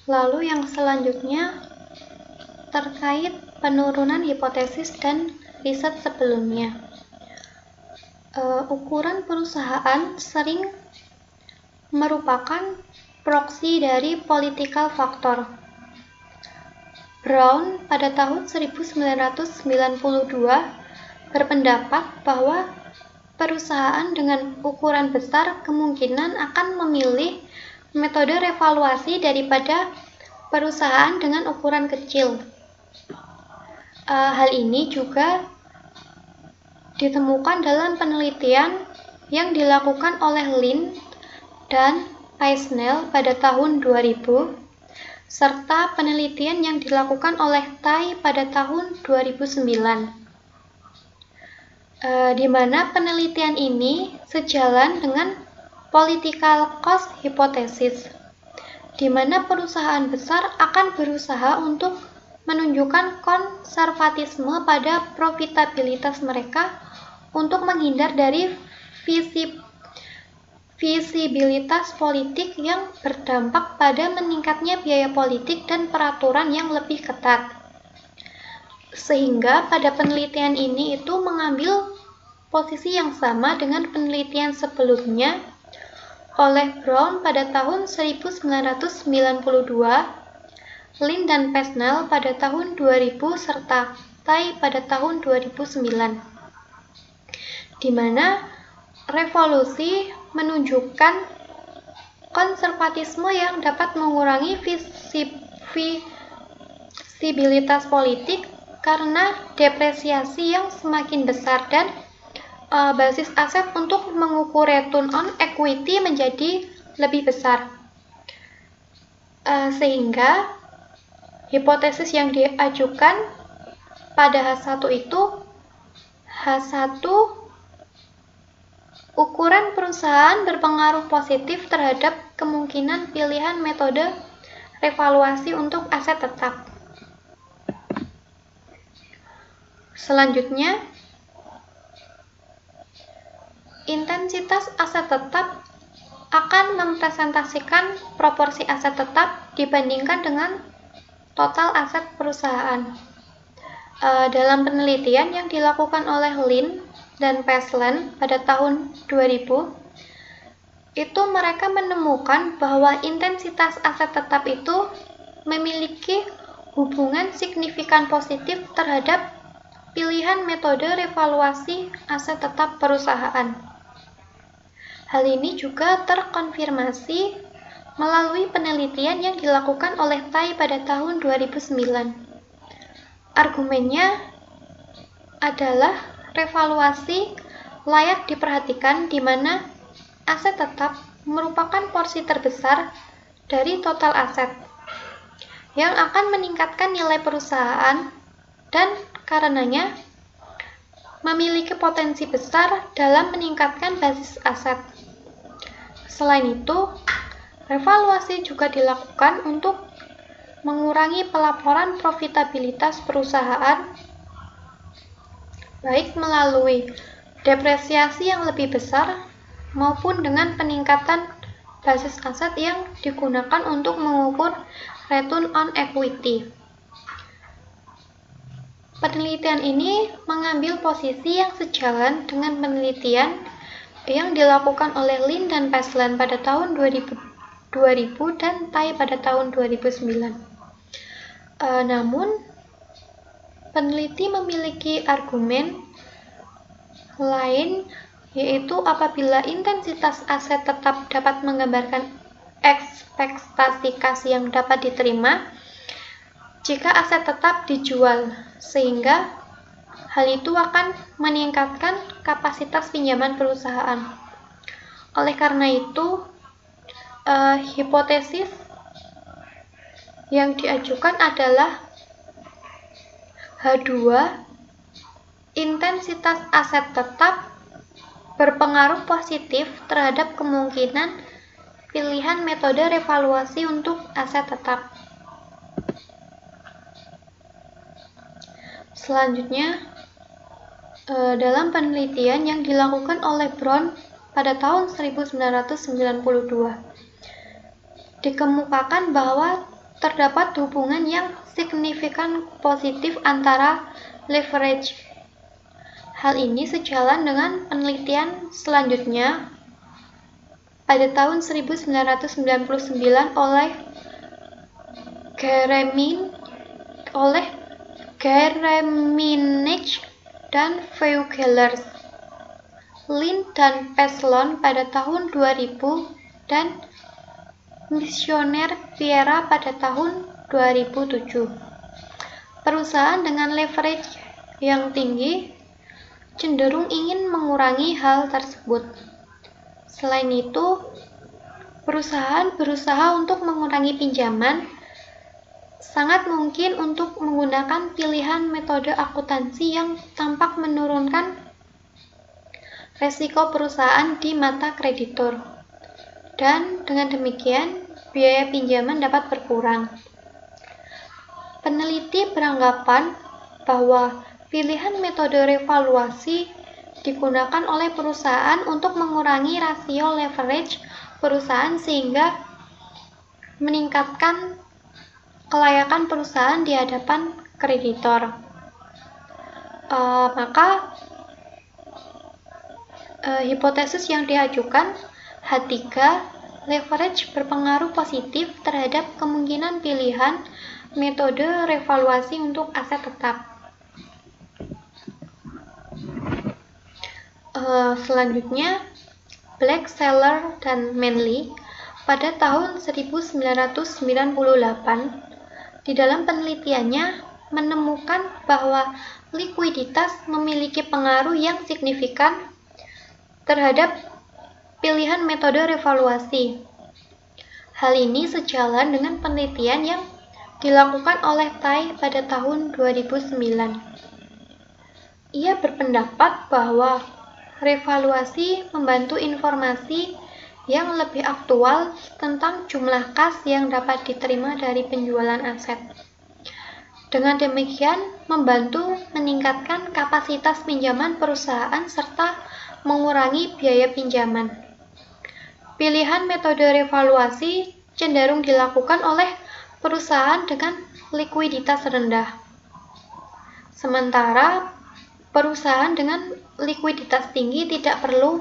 Lalu yang selanjutnya terkait penurunan hipotesis dan riset sebelumnya. Ukuran perusahaan sering merupakan proksi dari political factor. Brown pada tahun 1992 berpendapat bahwa perusahaan dengan ukuran besar kemungkinan akan memilih metode revaluasi daripada perusahaan dengan ukuran kecil. Hal ini juga ditemukan dalam penelitian yang dilakukan oleh Lin dan Paisnel pada tahun 2000, serta penelitian yang dilakukan oleh Tai pada tahun 2009, di mana penelitian ini sejalan dengan political cost hypothesis, di mana perusahaan besar akan berusaha untuk menunjukkan konservatisme pada profitabilitas mereka untuk menghindar dari visibilitas politik yang berdampak pada meningkatnya biaya politik dan peraturan yang lebih ketat. Sehingga pada penelitian ini itu mengambil posisi yang sama dengan penelitian sebelumnya oleh Brown pada tahun 1992, Lin dan Paisnel pada tahun 2000 serta Tai pada tahun 2009, di mana revolusi menunjukkan konservatisme yang dapat mengurangi visibilitas politik karena depresiasi yang semakin besar dan basis aset untuk mengukur return on equity menjadi lebih besar. Sehingga hipotesis yang diajukan pada H1 itu H1 ukuran perusahaan berpengaruh positif terhadap kemungkinan pilihan metode revaluasi untuk aset tetap. Selanjutnya, intensitas aset tetap akan mempresentasikan proporsi aset tetap dibandingkan dengan total aset perusahaan. Dalam penelitian yang dilakukan oleh Lin dan Paisnel pada tahun 2000, itu mereka menemukan bahwa intensitas aset tetap itu memiliki hubungan signifikan positif terhadap pilihan metode revaluasi aset tetap perusahaan. Hal ini juga terkonfirmasi melalui penelitian yang dilakukan oleh Tai pada tahun 2009. Argumennya adalah revaluasi layak diperhatikan di mana aset tetap merupakan porsi terbesar dari total aset yang akan meningkatkan nilai perusahaan dan karenanya memiliki potensi besar dalam meningkatkan basis aset. Selain itu, revaluasi juga dilakukan untuk mengurangi pelaporan profitabilitas perusahaan, baik melalui depresiasi yang lebih besar maupun dengan peningkatan basis aset yang digunakan untuk mengukur return on equity. Penelitian ini mengambil posisi yang sejalan dengan penelitian yang dilakukan oleh Lin dan Paisnel pada tahun 2000 dan Tai pada tahun 2009. Namun, peneliti memiliki argumen lain, yaitu apabila intensitas aset tetap dapat menggambarkan ekspektasi kas yang dapat diterima jika aset tetap dijual, sehingga hal itu akan meningkatkan kapasitas pinjaman perusahaan. Oleh karena itu, hipotesis yang diajukan adalah H2, intensitas aset tetap berpengaruh positif terhadap kemungkinan pilihan metode revaluasi untuk aset tetap. Selanjutnya, dalam penelitian yang dilakukan oleh Brown pada tahun 1992, dikemukakan bahwa terdapat hubungan yang signifikan positif antara leverage. Hal ini sejalan dengan penelitian selanjutnya pada tahun 1999 oleh Gereminich dan Veugelers, Lin dan Peslon pada tahun 2000, dan Misioner Piera pada tahun 2007. Perusahaan dengan leverage yang tinggi cenderung ingin mengurangi hal tersebut. Selain itu, perusahaan berusaha untuk mengurangi pinjaman. Sangat mungkin untuk menggunakan pilihan metode akuntansi yang tampak menurunkan resiko perusahaan di mata kreditur, dan dengan demikian biaya pinjaman dapat berkurang. Peneliti beranggapan bahwa pilihan metode revaluasi digunakan oleh perusahaan untuk mengurangi rasio leverage perusahaan sehingga meningkatkan kelayakan perusahaan di hadapan kreditor. Maka hipotesis yang diajukan H3, leverage berpengaruh positif terhadap kemungkinan pilihan metode revaluasi untuk aset tetap. Selanjutnya, Black, Seller, dan Manley pada tahun 1998 di dalam penelitiannya menemukan bahwa likuiditas memiliki pengaruh yang signifikan terhadap pilihan metode revaluasi. Hal ini sejalan dengan penelitian yang dilakukan oleh Tai pada tahun 2009. Ia berpendapat bahwa revaluasi membantu informasi yang lebih aktual tentang jumlah kas yang dapat diterima dari penjualan aset. Dengan demikian, membantu meningkatkan kapasitas pinjaman perusahaan serta mengurangi biaya pinjaman. Pilihan metode revaluasi cenderung dilakukan oleh perusahaan dengan likuiditas rendah. Sementara perusahaan dengan likuiditas tinggi tidak perlu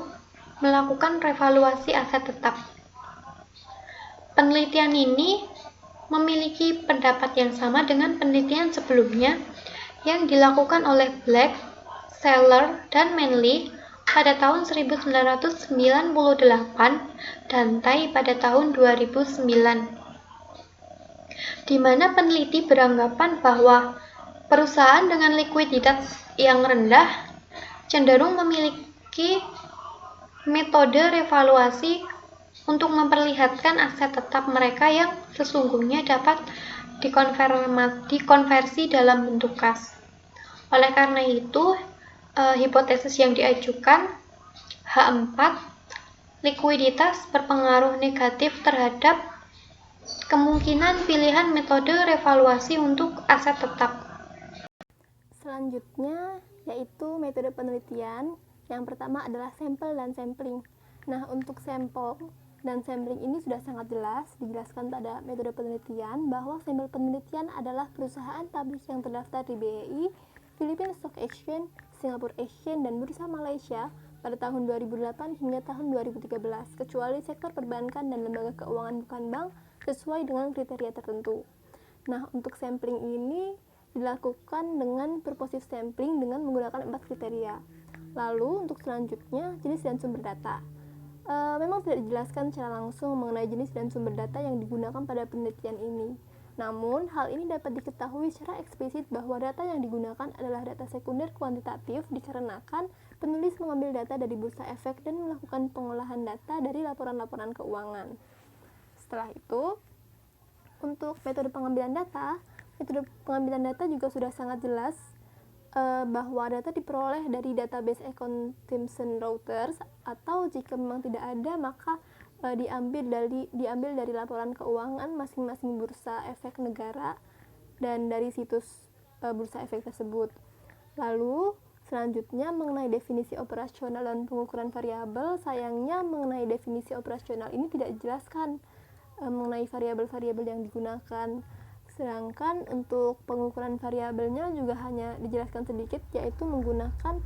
melakukan revaluasi aset tetap. Penelitian ini memiliki pendapat yang sama dengan penelitian sebelumnya yang dilakukan oleh Black, Seller, dan Manley pada tahun 1998 dan Tai pada tahun 2009, di mana peneliti beranggapan bahwa perusahaan dengan likuiditas yang rendah cenderung memiliki metode revaluasi untuk memperlihatkan aset tetap mereka yang sesungguhnya dapat dikonversi dalam bentuk kas. Oleh karena itu, hipotesis yang diajukan H4, likuiditas berpengaruh negatif terhadap kemungkinan pilihan metode revaluasi untuk aset tetap. Selanjutnya yaitu metode penelitian. Yang pertama adalah sampel dan sampling. Nah, untuk sampel dan sampling ini sudah sangat jelas dijelaskan pada metode penelitian bahwa sampel penelitian adalah perusahaan publik yang terdaftar di BEI, Philippine Stock Exchange, Singapore Exchange, dan Bursa Malaysia pada tahun 2008 hingga tahun 2013, kecuali sektor perbankan dan lembaga keuangan bukan bank sesuai dengan kriteria tertentu. Nah, untuk sampling ini dilakukan dengan purposive sampling dengan menggunakan 4 kriteria. Lalu untuk selanjutnya jenis dan sumber data. Memang tidak dijelaskan secara langsung mengenai jenis dan sumber data yang digunakan pada penelitian ini. Namun hal ini dapat diketahui secara eksplisit bahwa data yang digunakan adalah data sekunder kuantitatif dikarenakan penulis mengambil data dari bursa efek dan melakukan pengolahan data dari laporan-laporan keuangan. Setelah itu, untuk metode pengambilan data juga sudah sangat jelas bahwa data diperoleh dari database account Thomson Reuters, atau jika memang tidak ada maka diambil dari laporan keuangan masing-masing bursa efek negara dan dari situs bursa efek tersebut. Lalu selanjutnya mengenai definisi operasional dan pengukuran variabel, sayangnya mengenai definisi operasional ini tidak dijelaskan mengenai variabel-variabel yang digunakan. Sedangkan untuk pengukuran variabelnya juga hanya dijelaskan sedikit, yaitu menggunakan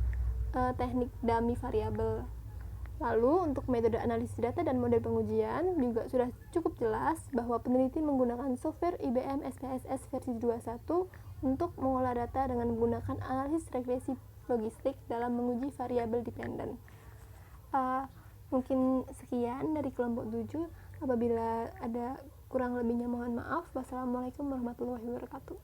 teknik dummy variabel. Lalu untuk metode analisis data dan model pengujian juga sudah cukup jelas bahwa peneliti menggunakan software IBM SPSS versi 21 untuk mengolah data dengan menggunakan analisis regresi logistik dalam menguji variabel dependen. Mungkin sekian dari kelompok 7. Apabila ada kurang lebihnya mohon maaf. Wassalamualaikum warahmatullahi wabarakatuh.